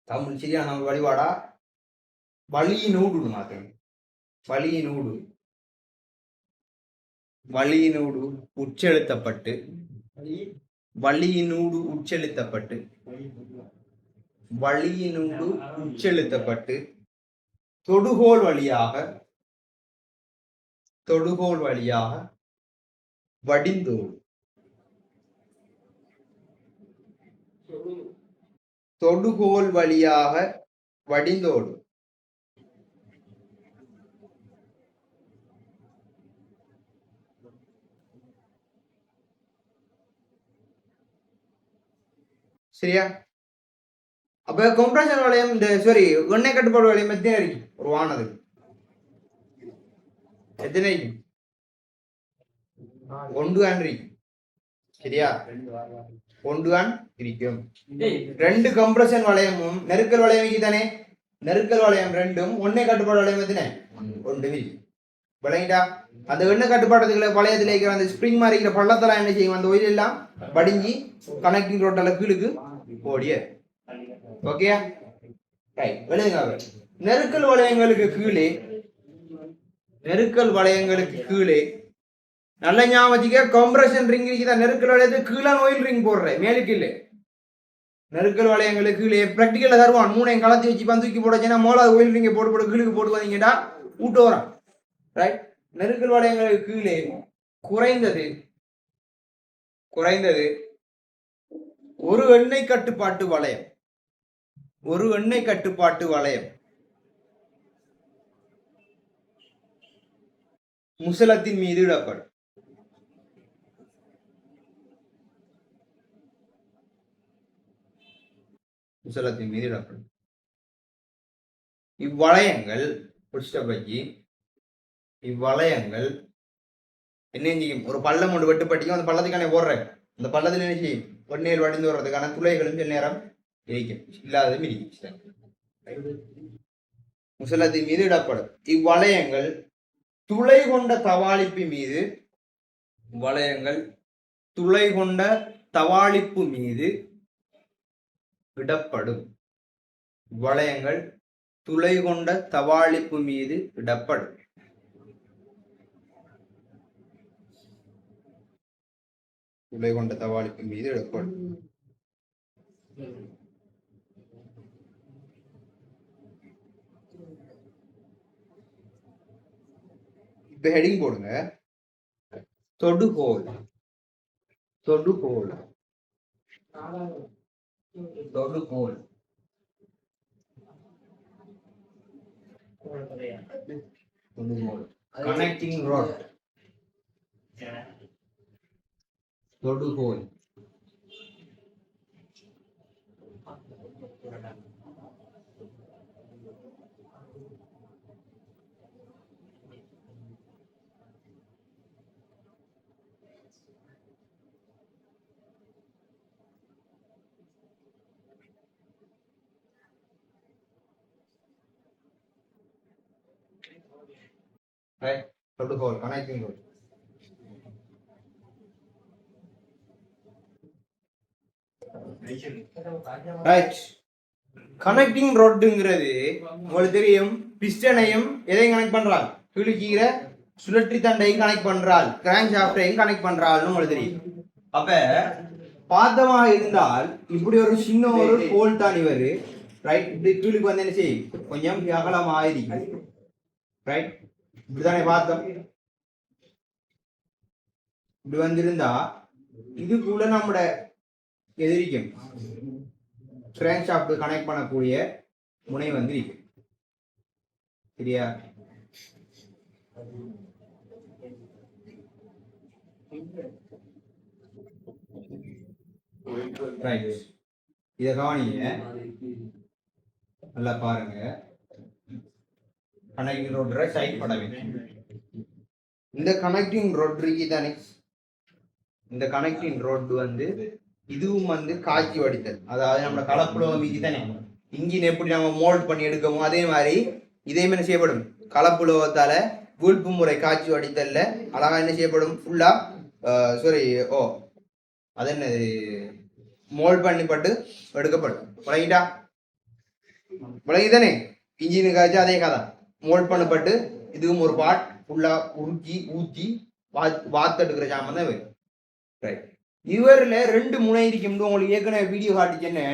Speaker 1: தமிழ் சரியான வழிபாடா வழியினூடு மாத்தேன். வழியினூடு உட்செலுத்தப்பட்டு தொடுகோல் வழியாக வடிந்தோடு சரியா? அப்ப கம்ப்ரஷன் வளையம் இந்த எண்ணெய் கட்டுப்பாடு வளையம் எத்தனை இருக்கு ஒரு வானது எத்தனை இருக்கு? ஒன்றுதான் இருக்கும். சரியா? ஒன்றுதான் இருக்கும். ரெண்டு கம்ப்ரஷன் வளையமும் நெருக்கல் வளையம் தானே. நெருக்கல் வளையம் ரெண்டும் எண்ணெய் கட்டுப்பாடு வளையம் எத்தனை ஒன்று விளங்கிட்டா? அந்த எண்ணெய் கட்டுப்பாடுகளை வளையத்தில் இருக்கிற அந்த ஸ்ப்ரிங் மாதிரி இருக்கிற பள்ளத்தெல்லாம் என்ன செய்யும், அந்த ஒயில் எல்லாம் வடிஞ்சி கனெக்டிங் ரோட்டால கீழுக்கு ஓடிய. ஓகே விளையுங்க. நெருக்கல் வளையங்களுக்கு கீழே நல்ல ஞாபகம் கம்ப்ரஷன் ரிங் இருக்குதான். நெருக்கல் வளையத்துக்கு கீழே ஒயில் ரிங் போடுறேன், மேலுக்கு இல்லை. நெருக்கல் வளையங்களுக்கு கீழே பிராக்டிக்கல்ல தருவான். மூணையும் கலத்தி வச்சு தூக்கி போடச்சுன்னா மோலாது ஒயில் ரிங்கை போட்டு கீழுக்கு போட்டு வந்தீங்கடா ஊட்டு வரான். ரைட்? நெருக்கல் வளையங்களுக்கு கீழே குறைந்தது ஒரு எண்ணெய் கட்டுப்பாட்டு வளையம் முசலத்தின் மீது இடப்படும். இவ்வளையங்கள் இவ்வளையங்கள் என்ன செய்யும்? ஒரு பள்ளம் ஒன்று வெட்டுப்பட்டிக்கும், அந்த பள்ளத்துக்கான போடுறேன், அந்த பள்ளத்தில் என்ன செய்யும்? வெந்நீர் வடிந்து வர்றதுக்கான துளைகளும் சில நேரம் இருக்கும், இல்லாததும் இருக்கும். முசலத்தின் மீது இடப்படும். இவ்வளையங்கள் துளை கொண்ட தவாளிப்பு மீது வளையங்கள் துளை கொண்ட தவாளிப்பு மீது இடப்படும். வளையங்கள் துளை கொண்ட தவாளிப்பு மீது இடப்படும். துளை கொண்ட தவாளிப்பு மீது இடப்படும். இப்ப ஹெடிங் போடுங்க. தொடுகோல், தொடுகோல், தொடுகோல், கனெக்டிங் ராட், தொடுகோல், right? தொடுகோல், கனெக்டிங் ராட். ரைட். கனெக்டிங் ராட்ங்கிறது உங்களுக்கு தெரியும், பிஸ்டனையும் எதையும் கனெக்ட் பண்றாங்க, கிழிக்கிற சுழற்றி தண்டையும் கனெக்ட் பண்றாள், கிராங்க் ஷாஃப்டையும் கனெக்ட் பண்றாள்னு உங்களுக்கு தெரியும். அப்ப பாத்தமாக இருந்தால் இப்படி ஒரு சின்ன ஒரு கோல் தான் இவர், ரைட்? இப்படி கீழுக்கு வந்து என்ன செய்யும்? கொஞ்சம் அகலமாயிருக்கும், ரைட்? இப்படிதானே பார்த்தோம். இப்படி வந்திருந்தா இது கூட நம்மட எதிரிக்கும் கிராங்க் ஷாஃப்ட் கனெக்ட் பண்ணக்கூடிய முனை வந்து இருக்கு, சரியா? ரைட். இத கவனிங்க, நல்லா பாருங்க. கனெக்டிங் ரோட் சைட் பட வேண்டும். இந்த கனெக்டிங் ரோட் இருக்கு தானே, இந்த கனெக்டிங் ரோட் வந்து இதுவும் வந்து காய்ச்சி வடித்தல், அதாவது நம்ம கலப்புலோகம் மீதி தானே, இன்ஜின் எப்படி நம்ம மோல்ட் பண்ணி எடுக்கமோ அதே மாதிரி இதையும் என்ன செய்யப்படும்? கலப்புலோகத்தால வீழ்ப்பு முறை காய்ச்சி வடித்தல்ல அழகா என்ன செய்யப்படும்? ஃபுல்லா சாரி அது என்னது, மோல்ட் பண்ணிப்பட்டு எடுக்கப்படும். விளங்கிட்டா? விளங்கிதானே? இன்ஜினு காய்ச்சி அதே கதை, மோல்ட் பண்ணப்பட்டு இதுவும் ஒரு பார்ட் ஃபுல்லா உருக்கி ஊற்றி வாத்தெடுக்கிற சாமான் தான் வரும், ரைட்? இவரில் ரெண்டு முனை இருக்கும், உங்களுக்கு ஏற்கனவே வீடியோ காட்டிச்சேன்னு.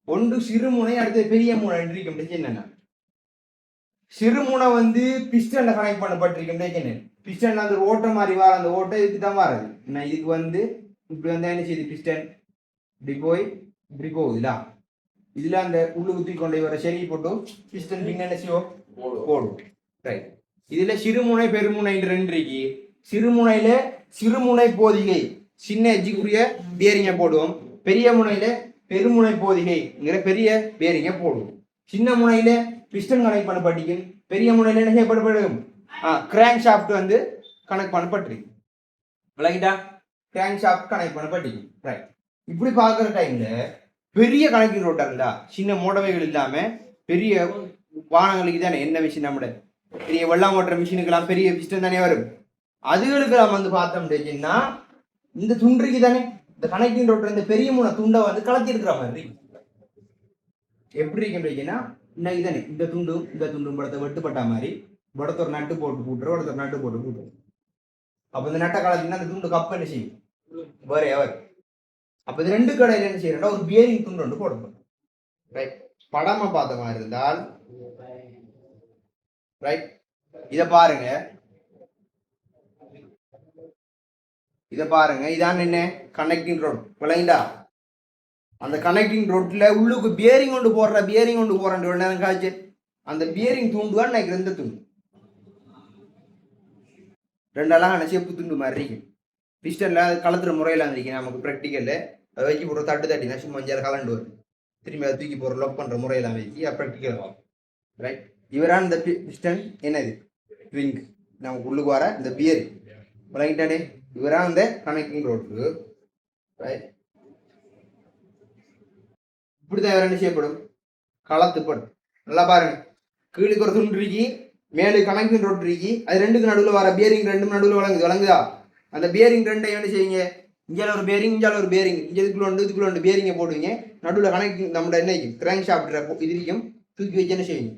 Speaker 1: ஒன்று சிறு முனை, அடுத்தது பெரிய முனை இருக்கும். என்னன்னா சிறு முனை வந்து பிஸ்டன்ல கனெக்ட் பண்ணப்பட்டிருக்கும். பிஸ்டன் அந்த ஓட்டை மாதிரி வர, அந்த ஓட்டை இதுக்கு தான் வராது. இதுக்கு வந்து இப்படி வந்தா என்ன செய்யுது? பிஸ்டன் இப்படி போய் இப்படி போகுதுல, இதுல அந்த உள்ளு குத்தி கொண்டு வர சரி போட்டு பிஸ்டன் பின்ன என்ன செய்வோம்? போடும், ரைட்? இதுல சிறுமுனை பெருமுனை ரெண்டு இருக்கு. சிறுமுனையில சிறுமுனை போதிகை சின்ன எஜ்ஜுக்குரிய பேரிங்க போடுவோம், பெரிய முனையில பெருமுனை போதிகைங்கிற பெரிய பேரிங்க போடுவோம். சின்ன முனையில பிஸ்டன் கனெக்ட் பண்ணப்பட்டிருக்கும், பெரிய முனையில என்ன செய்யப்படும்? கிராங்க் ஷாஃப்ட் வந்து கனெக்ட் பண்ணப்பட்டிருக்கு. விளங்கிட்டா? கிராங்க் ஷாஃப்ட் கனெக்ட் பண்ணப்பட்டிருக்கு, ரைட்? இப்படி பார்க்குற டைம்ல பெரிய கனெக்டிங் ரோட்டா இருந்தா, சின்ன மோடவைகள் இல்லாம பெரிய வாகனங்களுக்கு தானே என்ன மிஷின், நம்மட பெரிய வெள்ளம் ஓட்டுற மிஷினுக்கெல்லாம் பெரிய பிஸ்டன் தானே வரும். அதுகளுக்கு நம்ம வந்து பார்த்தோம்னா இந்த துண்டுக்கு தானே இந்த கனெக்டிங் ரோட்டர் இந்த பெரிய முனை துண்டை வந்து கலத்தி இருக்கிற மாதிரி எப்படி இருக்குன்னா, இன்னைக்கு தானே இந்த துண்டும் இந்த துண்டும் படத்தை வெட்டுப்பட்ட மாதிரி படத்தை ஒரு நட்டு போட்டு கூட்டுறோம், ஒரு நட்டு போட்டு கூட்டுறோம். அப்போ இந்த நட்டை கலத்தினா அந்த துண்டு கப் என்ன செய்யும்? வேற எவர். அப்போ இது ரெண்டு கடையில் என்ன செய்யறா? ஒரு பியரிங் துண்டு ஒன்று போடணும், ரைட்? படமா பார்த்த மாதிரி இருந்தால், ரைட்? இதை பாருங்க, இதை பாருங்க, இதான் என்ன? Connecting road. விளங்கிட்டா? அந்த கனெக்டிங் ரோட்ல உள்ளுக்கு பியரிங் கொண்டு போடுற, பியரிங் கொண்டு போறேன் காய்ச்சி, அந்த பியரிங் தூண்டுவான் எனக்கு ரெண்டு துண்டு, ரெண்டெல்லாம் செப்பு துண்டு மாதிரி இருக்கு. பிஸ்டன்ல கலத்துற முறையில இருந்துருக்கு நமக்கு ப்ராக்டிக்கல்ல, அதை வச்சு போடுற தட்டு தட்டி நச்சு மஞ்சள் கலண்டு வரும், திரும்பி அதை தூக்கி போடுற லொக் பண்ற முறையெல்லாம் வச்சு ப்ராக்டிக்கல் ஆகும், ரைட்? இவரான் இந்த பிஸ்டன் என்னது? ரிங், நமக்கு உள்ளுக்கு வர இந்த பியரிங் விளங்கிட்டானே. இவரா அந்த கனெக்டிங் ரோடு. ரைட், இப்படிதான் வேற என்ன செய்யப்படும், களத்துப்படும். நல்லா பாருங்க, கீழுக்கு ஒரு துண்டு இருக்கி, மேலு கனெக்டிங் ரோடு இருக்கி, அது ரெண்டுக்கு நடுவில் வர பியரிங் ரெண்டு நடுவில் வழங்குதா? அந்த பியரிங் ரெண்டை என்ன செய்யுங்க, இங்கே ஒரு பேரிங், இங்கே ஒரு பேரிங், இங்கே இதுக்குள்ள ஒன்று பேரிங்கை போடுவீங்க, நடுவில் கனெக்டிங் நம்மளோட என்ன கிராங்க் ஷாஃப்ட் இது இருக்கும், தூக்கி வச்சு என்ன செய்வீங்க,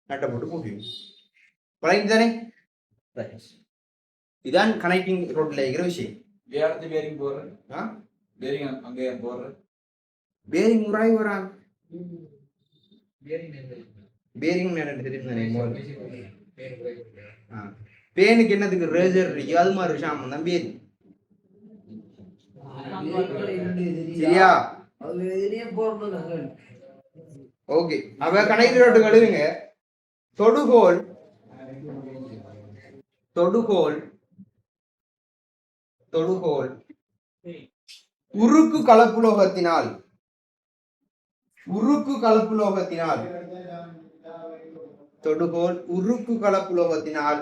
Speaker 1: நட்டை போட்டு போட்டுவீங்க. வழங்கி தானே. இதான் கனெக்டிங் ரோட்ல இருக்கிற விஷயம்.
Speaker 2: பேரிங் போடுறேன், பேரிங் அங்கே போடுறேன்,
Speaker 1: பேரிங் முறாய் வரான். பேரிங் பேனுக்கு என்னதுக்கு ரேசர் இருக்கு, அது மாதிரி விஷயம் தான் பேரிங். சரியா? ஓகே, அவ கனெக்டிங் ரோட்டு கழுவுங்க. தொடுகோல் தொடுகோல் தொடுகோல் உருக்கு கலப்புலோகத்தினால் தொடுகோல் உருக்கு கலப்புலோகத்தினால்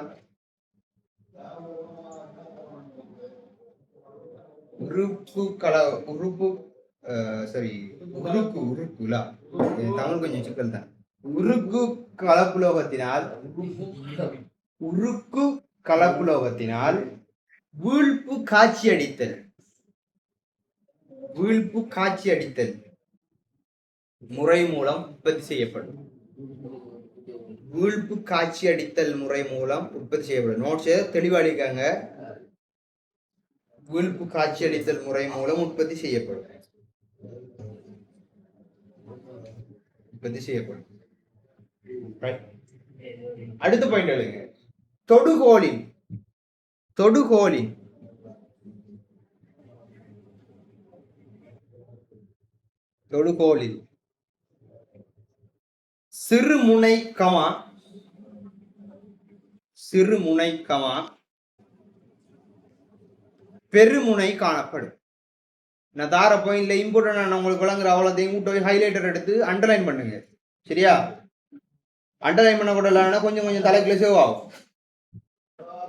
Speaker 1: தமிழ் கொஞ்சம் சிக்கல் தான். உருக்கு கலப்புலோகத்தினால் வீழ்ப்பு காட்சி அடித்தல் முறை மூலம் உற்பத்தி செய்யப்படும். வீழ்ப்பு காட்சி அடித்தல் முறை மூலம் உற்பத்தி செய்யப்படும். நோட்ஸ் தெளிவாளிக்காங்க. வீழ்ப்பு காட்சி அடித்தல் முறை மூலம் உற்பத்தி செய்யப்படும். அடுத்த பாயிண்ட் எழுதுங்க. தொடுகோலின் சிறுமுனை பெருமுனை காணப்படும். நான் தார பாயிண்ட்ல இம்பார்ட்டன்ட் உங்களுக்கு வழங்குற அவ்வளோத்தையும் கூட்ட ஹைலைட்டர் எடுத்து அண்டர்லைன் பண்ணுங்க. சரியா? அண்டர்லைன் பண்ண கூட இல்லைன்னா கொஞ்சம் தலைக்குள்ள சேவ் ஆகும்.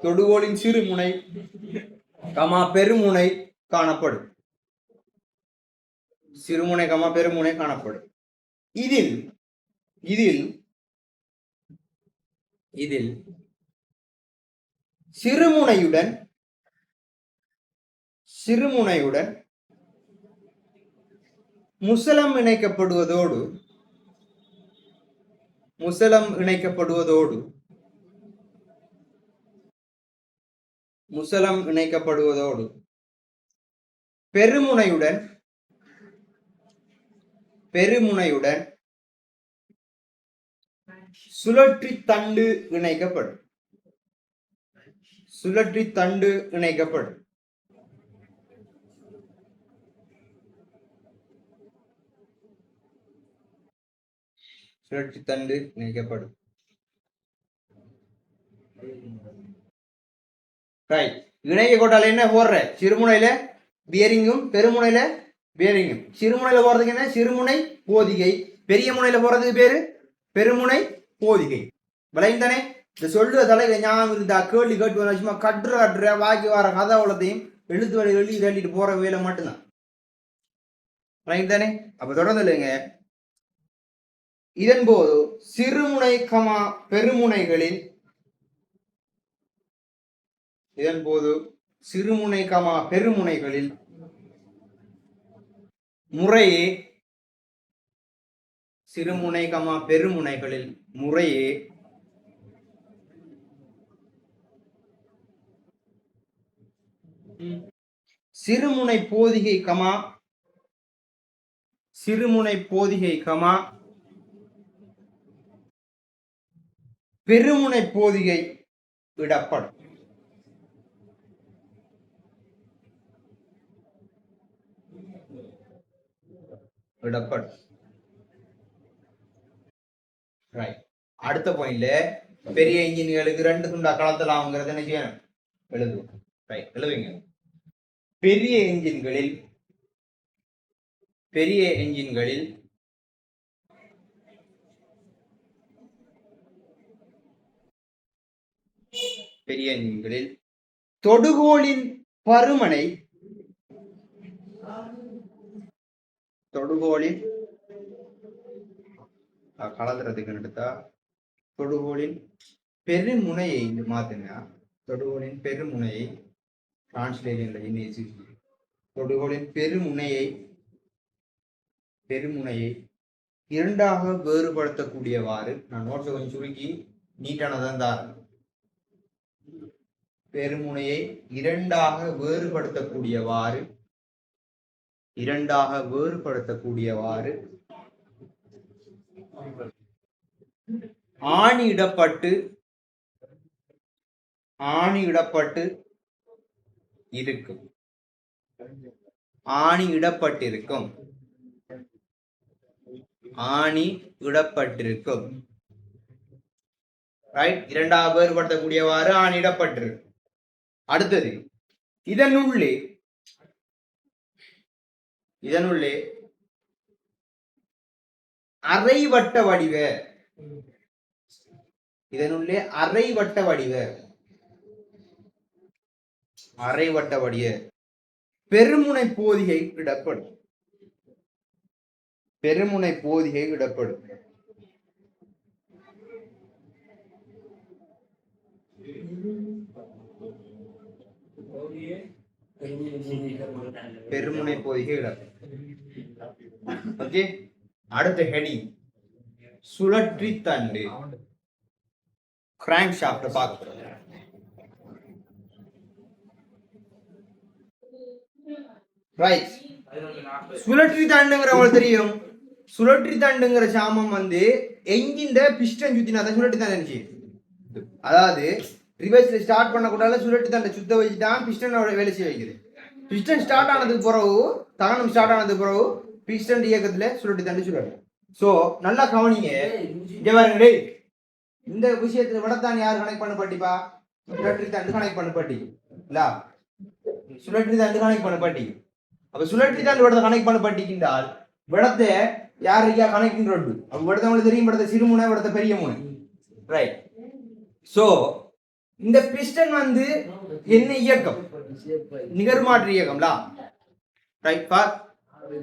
Speaker 1: தொடுகோலின் சிறுமுனை பெருமுனை காணப்படும். சிறுமுனை பெருமுனை காணப்படும். இதில் சிறுமுனையுடன் முசலம் இணைக்கப்படுவதோடு பெருமுனையுடன் சுழற்றி தண்டு இணைக்கப்படும். இணைக்க கோட்டால என்ன போடுற, சிறுமுனையில பியரிங்கும் பெருமுனையில பியரிங்கும். சிறுமுனையில போறதுக்கு என்ன, சிறுமுனை போதிகை. பெரிய முனையில போறதுக்கு பேரு பெருமுனை போதிகை. விளைந்தானே. இந்த சொல்லுற தலையில ஞாபகம் இருந்தா கேள்வி கேட்டு சும்மா கட்டுற வாக்கி வர கதை அவ்வளோத்தையும் எழுத்து வழி எழுதிட்டு போற வேலை மட்டும்தான். விளைந்தானே. அப்ப தொடர்ந்து இல்லைங்க. இதன் போது சிறுமுனை பெருமுனைகளில் முறையே சிறுமுனை போதிகை பெருமுனை போதிகை விடப்படும். அடுத்த பாயிண்ட்ல பெரிய இன்ஜின்களுக்கு 2 துண்டா கலத்தலாம்ங்கிறத என்ன செய்யணும், எழுதுவோம். எழுதுவீங்க. பெரிய என்ஜின்களில் பெரிய எண்களில் தொடுகோளின் பருமனை தொடுகோளின் கலந்துறதுக்கு எடுத்தா தொடுகோளின் பெருமுனையை மாத்துங்க. தொடுகோளின் பெருமுனையை டிரான்ஸ்லேஷன்ல தொடுகோளின் பெருமுனையை இரண்டாக வேறுபடுத்தக்கூடியவாறு, நான் நோட்ஸ் கொஞ்சம் சுருக்கி நீட்டானதான் தான். பெருமுனையை இரண்டாக வேறுபடுத்தக்கூடியவாறு ஆணியிடப்பட்டு இருக்கும். ஆணி இடப்பட்டிருக்கும். ரைட், இரண்டாவது வேறுபடுத்தக்கூடியவாறு ஆணியிடப்பட்டிருக்கும். அடுத்தது, இதனுள்ளே அரைவட்ட வடிவ பெருமுனை போதிகை இடப்படும். பெருமுனை போதிகை இடப்படும். ஓகே, அடுத்த ஹெடிங் சுழற்றி தண்டு. கிராங்க் ஷாஃப்ட் பார்க்கிறோம். ரைட், சுழற்றி தண்டுங்கிற உங்களுக்கு தெரியும். சுழற்றி தண்டுங்கிற சாமம் வந்து என்ஜின் பிஸ்டன் சுத்தினா தான் சுழற்றி தண்டு. அதாவது ரிவர்ஸ்ல ஸ்டார்ட் பண்ண கூட சுழற்றி தண்டை சுத்த வச்சுதான் பிஸ்டனோட வேலை செய்ய வைக்குது. பிஸ்டன் ஸ்டார்ட் ஆனதுக்கு பிறகு, தகனம் ஸ்டார்ட் ஆனதுக்கு பிறகு பிஸ்டன் இயக்கத்துல சுழற்றி தண்டு சுழலும். சோ நல்லா கவனிங்க. இங்க பாருங்க, இந்த விஷயத்துல விடத்தான் யார் கனெக்ட் பண்ண பட்டிப்பா? சுழற்றி தண்டு கனெக்ட் பண்ண பட்டி இல்ல, சுழற்றி தண்டு கனெக்ட் பண்ண பட்டி. அப்ப சுழற்றி தண்டு விடத்தை கனெக்ட் பண்ண பட்டிக்கின்றால் விடத்தை யாருக்கா கனெக்டிங் ரோடு. அப்ப விடத்தை உங்களுக்கு தெரியும், விடத்தை சிறுமுனை, விடத்தை பெரிய முனை. ரைட். சோ இந்த பிஸ்டன் வந்து என்ன இயக்கம்? நிகர்மாற்று இயக்கம்ல. ரைட் பா.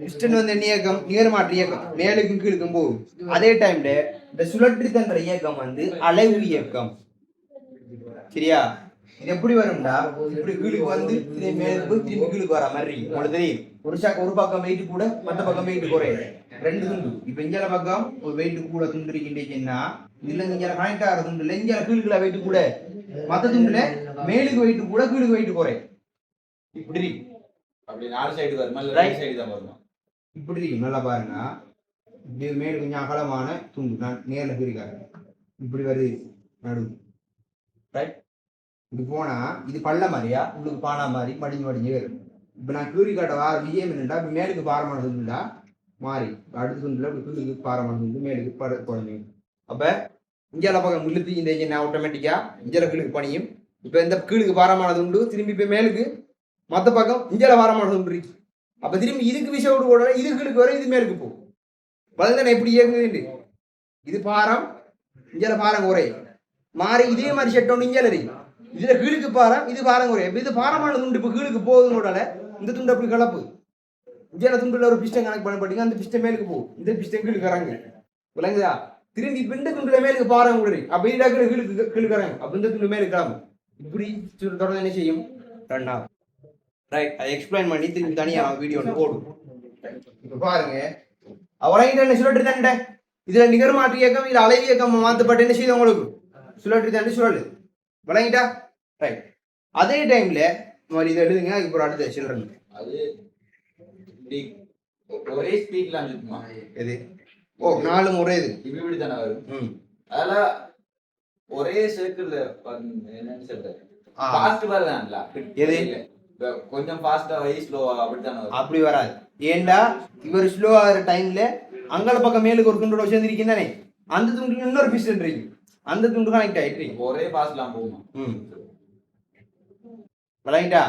Speaker 1: பிஸ்டன் வந்து என்ன இயக்கம்? நிகர்மாற்று இயக்கம், மேலுக்கும் கீழுக்கும் போகும். அதே டைம்ல இந்த சுழற்றி தண்டுற இயக்கம் வந்து அலைவு இயக்கம். சரியா? இது எப்படி வரும்டா, இப்படி கீழுக்கு வந்து இதே மேலுக்கு போய் திரும்பி கீழுக்கு வர மாதிரி உங்களுக்கு தெரியும். ஒரு பக்கம் வெயிட் கூட, மற்ற பக்கம் வெயிட் குறையும். ரெண்டு துண்டு. இப்ப இஞ்சால பக்கம் ஒரு வெயிட் கூட துண்டு இருக்கின்றீங்கன்னா, இதுல இங்க கனெக்ட் ஆகிற துண்டு இல்லை, இங்க கீழுக்குள்ள வெயிட் கூட, மற்ற துண்டுல மேலுக்கு வெயிட் கூட, கீழுக்கு வெயிட் குறையும். இப்படி
Speaker 2: அப்படி நாலு சைடு வருமா, ரைட் சைடு தான் வருமா?
Speaker 1: இப்படி நல்லா பாருங்க. இப்படி மேல் கொஞ்சம் அகலமான துண்டு, நான் நேர்ல பிரிக்காரு. இப்படி வருது நடு. ரைட். இப்படி போனா இது பள்ள மாதிரியா, உங்களுக்கு பானா மாதிரி மடிஞ்சு வரும். இப்ப நான் கீறி காட்ட வார விஜயம் என்னண்டா, இப்ப மேலுக்கு பாரமான துண்டுண்டா மாறி அடுத்த துண்டுல கீழுக்கு பாரமான துண்டு மேலுக்கு குழந்தைங்க. அப்ப இஞ்சால பக்கம் இழுத்து இந்த இன்ஜின் ஆட்டோமேட்டிக்கா இஞ்சால கீழுக்கு பணியும். இப்ப இந்த கீழுக்கு பாரமானது உண்டு, திரும்பி இப்ப மேலுக்கு மற்ற பக்கம் இஞ்சால பாரமானது உண்டு. அப்ப திரும்பி இதுக்கு விஷயம் கூட இது கீழுக்கு வர, இது மேலுக்கு போகும். பதில் எப்படி இயங்குது? இது பாரம், இஞ்சால பாரம் குறை மாறி இதே மாதிரி செட் ஒன்று இஞ்சால இருக்கு. இதுல கீழுக்கு பாரம், இது பாரம் குறை. இது பாரமானது உண்டு, இப்ப கீழுக்கு போகுது கூட இந்த துண்டு அப்படி கலப்பு. இஞ்சால துண்டுல ஒரு பிஸ்டன் கனெக்ட் பண்ண அந்த பிஸ்டன் மேலுக்கு போகும், இந்த பிஸ்டன் கீழுக்கு இறங்கு. விளங்குதா? திரும்பி இந்த துண்டுல மேலுக்கு பாரம் கூட. அப்ப இதுல கீழுக்கு இறங்கு. அப்ப இந்த துண்டு மேலுக்கு கிளம்பு. இப்படி தொடர்ந்து என்ன செய்யும்? ரன் ஆகும். ரைட். அதை எக்ஸ்பிளைன் பண்ணி திரும்பி தனியா வீடியோ ஒன்று போடும். இப்ப பாருங்க, அவளையும் என்ன சுழற்றி தண்டை. இதுல நிகர்மாற்று இயக்கம், இதுல அலைவு இயக்கம் மாற்றப்பட்டு என்ன செய்யுது உங்களுக்கு? சுழற்றி தண்டு சுழல். விளங்கிட்டா? ரைட். அதே டைம்ல இதை எழுதுங்க. இப்போ அடுத்த சில்ட்ரன்
Speaker 2: அது ஒரே ஸ்பீட்ல அனுப்புமா?
Speaker 1: எது? ஓ, 4 முறை இது
Speaker 2: இப்படி தானே வரும். அதெல்லாம் ஒரே சர்க்கிள்ல என்னன்னு சொல்றது, ஃபாஸ்ட் வரலாம்ல.
Speaker 1: எது?
Speaker 2: கொஞ்சம் ஃபாஸ்டா வை, ஸ்லோவா அப்படித்தானே வரும்.
Speaker 1: அப்படி வராது. ஏண்டா இவர் ஸ்லோ ஆகிற டைம்ல அங்கல பக்கம் மேலுக்கு ஒரு துண்டோட சேர்ந்துருக்கீங்க தானே, அந்த துண்டு இன்னொரு பிஸ்டன் இருக்கு, அந்த துண்டு கனெக்ட் ஆயிட்டு
Speaker 2: ஒரே ஃபாஸ்ட்லாம் போகுமா?
Speaker 1: விளங்கிட்டா?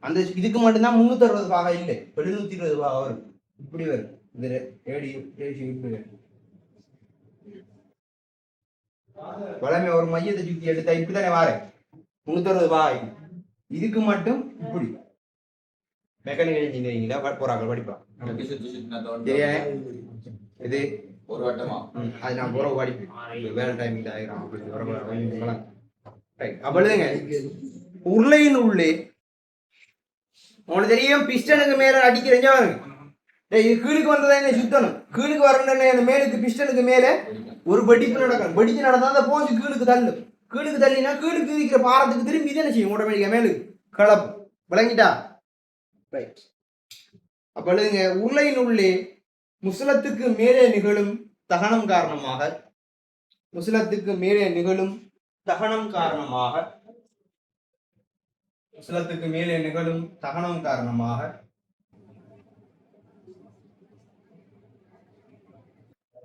Speaker 1: அந்த இதுக்கு மட்டும்தான் 360 பாகா இல்லை, 720 பாகா வரும். இப்படி வரும். இதுல இப்படி வரும். வளமை ஒரு மையத்தை சுத்தி எடுத்தா இப்படித்தானே வாரேன் 360 பாய். இதுக்கு மட்டும் இப்படி மெக்கானிக்கல் இன்ஜினியரிங்ல போறாங்க படிப்பான். சரியா இது
Speaker 2: ஒரு வட்டமா
Speaker 1: அது நான் போற படிப்பேன் வேலை டைமிங் ஆயிரம். அப்பொழுதுங்க உருளையின் உள்ளே உங்களுக்கு தெரியும் பிஸ்டனுக்கு மேல அடிக்கிறேன். இது கீழுக்கு வந்ததா என்ன சுத்தணும், கீழுக்கு வரணும்னு அந்த மேலுக்கு பிஸ்டனுக்கு மேல ஒரு வெடிப்பு நடக்கும். வெடிச்சு நடந்தா அந்த போஞ்சு கீழுக்கு தள்ளும். கீழுக்கு தள்ளினா கீழுக்கு இருக்கிற பாரத்துக்கு திரும்பி இது என்ன செய்யும் ஆட்டோமேட்டிக்கா மேலுக்கு கலப்பு. விளங்கிட்டா? ரைட். அப்பொழுதுங்க உருளையின் உள்ளே முசலத்துக்கு மேலே நிகழும் தகனம் காரணமாக முசலத்துக்கு மேலே நிகழும் தகனம் காரணமாக முசலத்துக்கு மேலே நிகழும் தகனம் காரணமாக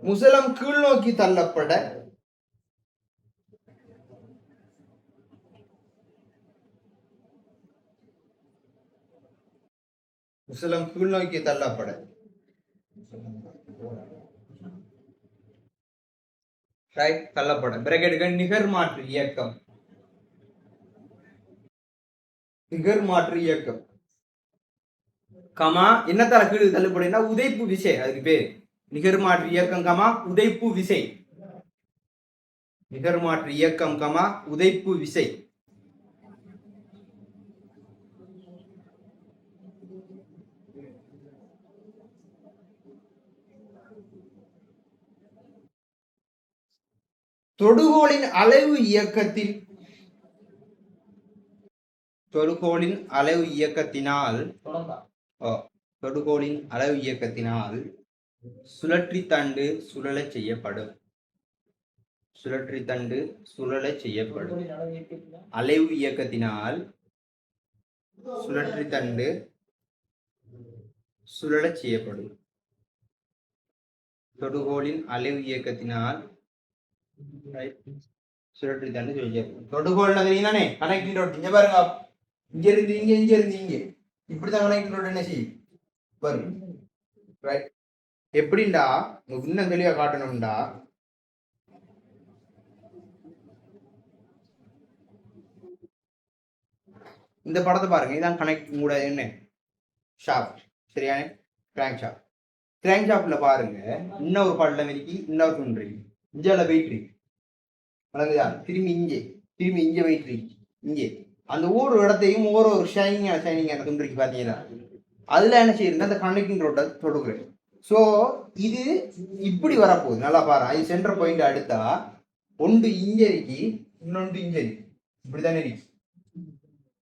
Speaker 1: முசலம் கீழ் நோக்கி தள்ளப்பட முசலம் கீழ் நோக்கி தள்ளப்பட தள்ளப்பட பிறகு நிகர் மாற்று இயக்கம். நிகர் மாற்று இயக்கம் கமா என்னத்தால கீழ் தள்ளுபடினா உதைப்பு விசை. அதுக்கு பேர் நிகர் மாற்று இயக்கம் கமா உதைப்பு விசை. நிகர் மாற்று இயக்கம் கமா உதைப்பு விசை. தொடுகோலின் அளவு இயக்கத்தில் தொடுகோலின் அளவு இயக்கத்தினால் தொடுகோலின் அளவு இயக்கத்தினால் சுழற்றி தண்டு சுழலச் செய்யப்படும். சுழற்றி தண்டு சுழலச் செய்யப்படும். அளவு இயக்கத்தினால் சுழற்றி தண்டு சுழலச் செய்யப்படும். தொடுகோலின் அளவு இயக்கத்தினால் சுழற்றி தண்டு செய்யப்படும். தொடுகோல் தெரியுதானே கனெக்டிங் ரோட். இங்க பாருங்க, இங்க இருந்து இங்க, இங்க இருந்து இங்க, இப்படிதான் கனெக்டிங் ரோட் என்ன செய்யும் வரும். ரைட். எப்படின்டா இன்னும் தெளிவா காட்டணும்டா, இந்த படத்தை பாருங்க. இதான் கனெக்ட் கூட என்ன ஷாப்ட். சரியான கிராங்க் ஷாப்ட். கிராங்க் ஷாப்ட்ல பாருங்க இன்னொரு பள்ளம் இருக்கு, இன்னொரு துண்டு இருக்கு. இஞ்சால வெயிட் இருக்கு, திரும்பி இங்கே, திரும்பி இங்க வெயிட் இருக்கு. இங்கே அந்த ஒவ்வொரு இடத்தையும் ஒவ்வொரு ஷைனிங்கான துண்டு இருக்கு பாத்தீங்கன்னா, அதுல என்ன செய்யுதுன்னா அந்த கனெக்டிங் ரோட்டை தொடுக்கிறேன். ஸோ இது இப்படி வரப்போகுது. நல்லா பாரு, இது சென்டர் பாயிண்ட் அடுத்தா ஒன்று இங்க இருக்கு, இன்னொன்று இங்க இருக்கு, இப்படித்தானே இருக்கு.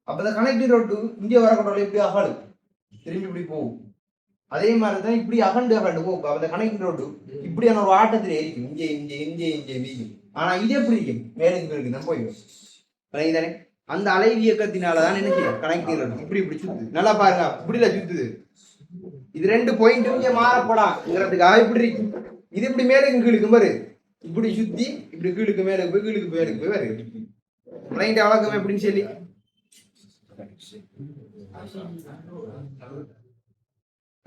Speaker 1: அப்ப இந்த கனெக்டிங் ரோட்டு இங்க வரக்கூடாது, இப்படி அகலு திரும்பி இப்படி போகும். அதே மாதிரிதான் இப்படி அகண்டு போகும். அந்த கனெக்டிங் ரோட்டு இப்படியான ஒரு ஆட்டத்திலே இருக்கும், இங்கே இங்கே இங்கே இங்கே வீக்கும். ஆனா இது எப்படி இருக்கும், மேலுக்கு இருக்கு நம்ம போய் தானே. அந்த அலை இயக்கத்தினாலதான் என்ன செய்யும் கனெக்டிங் ரோடு இப்படி இப்படி சுத்துது. நல்லா பாருங்க, இப்படில சுத்துது. இது ரெண்டு பாயிண்ட் இங்கே மாறப்படாங்கிறதுக்காக இப்படி இருக்கு. இது இப்படி மேலுக்கு கீழுக்கு பாரு, இப்படி சுத்தி இப்படி கீழுக்கு மேலுக்கு போய் கீழுக்கு மேலுக்கு போய் வருது. கிளைண்ட் வழக்கம் எப்படின்னு சொல்லி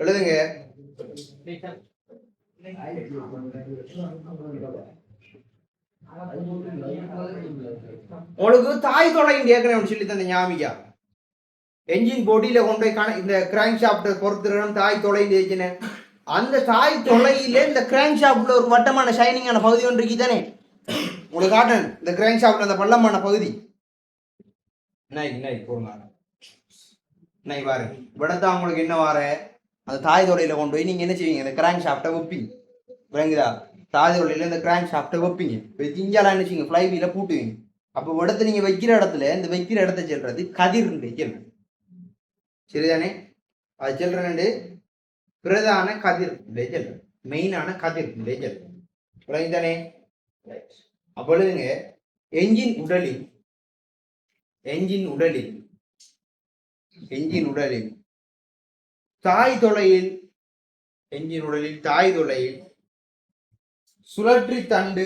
Speaker 1: எழுதுங்க. உங்களுக்கு தாய் தொலைன்னு கேட்கிறேன் சொல்லி தந்த ஞாபகம். என்ஜின் பொடியில கொண்டு போய் இந்த கிராங்க் ஷாப்ட பொறுத்துறோம் தாய் தொலைன்னு தேய்ச்சினேன். அந்த தாய் தொலையில இந்த கிராங்க் ஷாப்ல ஒரு வட்டமான ஷைனிங்கான பகுதி ஒன்று இருக்கு தானே உங்களுக்கு காட்டன். இந்த கிராங்க் ஷாப்ல அந்த பள்ளமான பகுதி பாரு விடத்தான் உங்களுக்கு என்ன வார அந்த தாய் தொலையில கொண்டு போய் நீங்க என்ன செய்வீங்க, இந்த கிராங்க் ஷாப்ட வைப்பீங்க. விளங்குதா? தாய் தொலையில இந்த கிராங்க் ஷாப்ட வைப்பீங்க. இஞ்சாலாம் என்ன செய்வீங்க, ஃப்ளை வீல பூட்டுவீங்க. அப்போ இடத்த நீங்க வைக்கிற இடத்துல இந்த வைக்கிற இடத்த செல்றது கதிர் செல்றது. சரிதானே? அது செல்றது பிரதான கதிர் செல்றது, மெயினான கதிர் செல்றது. விளங்குதானே? அப்பொழுதுங்க என்ஜின் உடலில் தாய் தொலையில் சுழற்றி தண்டு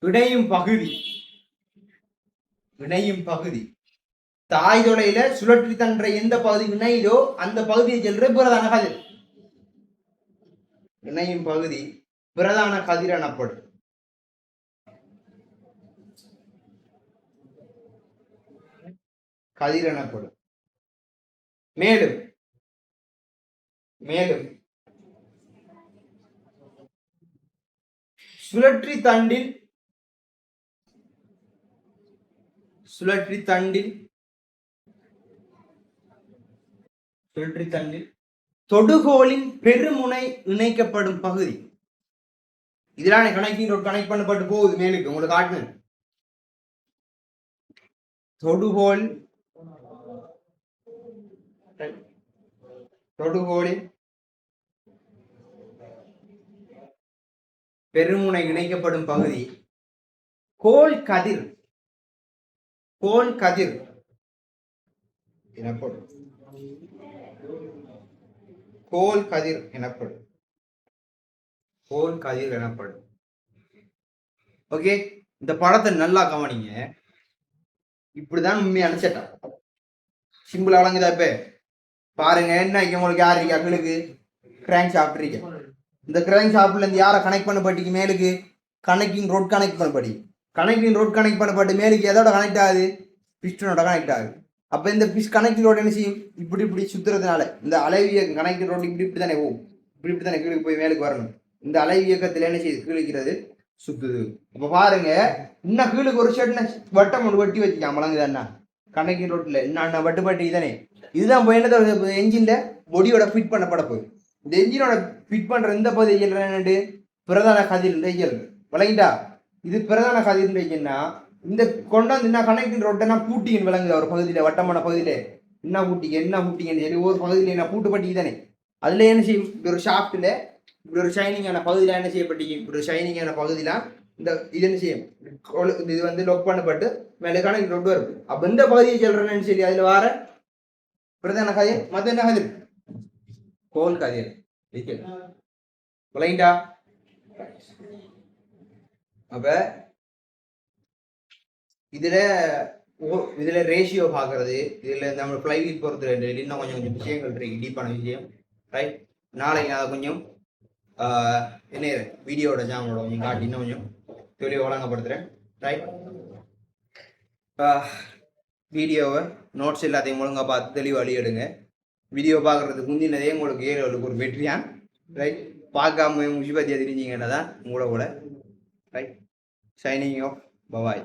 Speaker 1: இணையும் பகுதி தாய் தொலையில சுழற்றி தன்ற எந்த பகுதி இணையோ அந்த பகுதியை செல்ற பிரதான கதிர். இணையும் பகுதி பிரதான கதிர் எனப்படும். கதிர் எனப்படும். மேலும் மேலும் சுழற்சி தண்டில் தொடுகோலின் பெருமுனை இணைக்கப்படும் பகுதி. இதெல்லாம் கனெக்டிங் ரோட் கனெக்ட் பண்ணப்பட்டு போகுது மேலுக்கு உங்களுக்கு காட்டுனேன். தொடுகோலின் பெருமுனை இணைக்கப்படும் பகுதி கோல் கதிர் எனப்படும். கோல் கதிர் எனப்படும். ஓகே, இந்த படத்தை நல்லா கவனிங்க. இப்படிதான் உண்மையான செட்டப். சிம்பிள் வழங்குதா? இப்ப பாருங்க, என்ன உங்களுக்கு யார் இருக்கா? அங்களுக்கு கிராங்க் ஷாஃப்ட் இருக்கு. இந்த கிராங்க் ஷாஃப்ட்ல இருந்து யாரை கனெக்ட் பண்ணப்பட்டிக்கு மேலுக்கு கனெக்டிங் ரோட் கனெக்ட் பண்ணப்படி. கனெக்டிங் ரோட் கனெக்ட் பண்ணப்பட்டு மேலுக்கு எதோட கனெக்ட் ஆகுது? பிஸ்டனோட கனெக்ட் ஆகுது. அப்ப இந்த கனெக்டிங் ரோட் என்ன செய்யும்? இப்படி சுத்துறதுனால இந்த அலைவிய கனெக்டிங் ரோட் இப்படி தானே போகும். இப்படி தானே கீழே போய் மேலுக்கு வரணும். இந்த அலை இயக்கத்துல என்ன செய்யுது? கீழிக்கிறது சுத்துது. அப்ப பாருங்க, இன்னும் கீழுக்கு ஒரு ஷர்ட்ல வட்டம் ஒன்று வெட்டி வச்சுக்காம வழங்குதாண்ணா கனெக்டிங் ரோட்ல இன்னும் வட்டு தானே. இதுதான் போய் என்னது என்ஜின்ல பொடியோட ஃபிட் பண்ணப்பட போகுது. இந்த என்ஜினோட ஃபிட் பண்ற இந்த பகுதி என்னட்டு பிரதான கதிர் இயல் விளங்கிட்டா. இது பிரதான கதிர் இயல்னா இந்த கொண்டாந்து என்ன கனெக்டிங் ரோட்டை பூட்டிங்கன்னு விளங்குது. ஒரு பகுதியில வட்டமான பகுதியில என்ன பூட்டிங்கன்னு சொல்லி ஒரு பகுதியில என்ன பூட்டு பட்டி தானே. அதுல என்ன செய்யும்? இப்படி ஒரு ஷாப்ட்ல இப்படி ஒரு ஷைனிங்கான பகுதியில என்ன செய்யப்பட்டீங்க? இப்படி ஒரு ஷைனிங்கான பகுதியில இந்த இது என்ன செய்யும்? இது வந்து லொக் பண்ணப்பட்டு மேலே கனெக்டிங் ரோட் வரும். அப்ப இந்த பகுதியை சொல்றேன்னு சொல்லி அதுல வர பிரதான கதிர் மத்த என்ன கதிர்? கோல் கதிர் விளங்கிட்டா. அப்ப இதுல ரேஷியோ பாக்குறது, இதுல நம்ம ஃப்ளைவீல் பொறுத்து இன்னும் கொஞ்சம் விஷயங்கள் இருக்கு, டீப்பான விஷயம். ரைட், நாளைக்கு அதை கொஞ்சம் என்ன வீடியோட ஜாமோட கொஞ்சம் காட்டி இன்னும் கொஞ்சம் தெளிவாக வழங்கப்படுத்துறேன். ரைட், வீடியோவை நோட்ஸ் எல்லாத்தையும் ஒழுங்கா பார்த்து தெளிவாக வெளியிடுங்க. வீடியோ பார்க்கறதுக்கு முந்தினதே உங்களுக்கு ஏழுக்கு ஒரு வெற்றியான். ரைட், பார்க்காம முஷிபத்தியா தெரிஞ்சிங்கன்னா தான் உங்களோட கூட. Right, signing off, bye bye.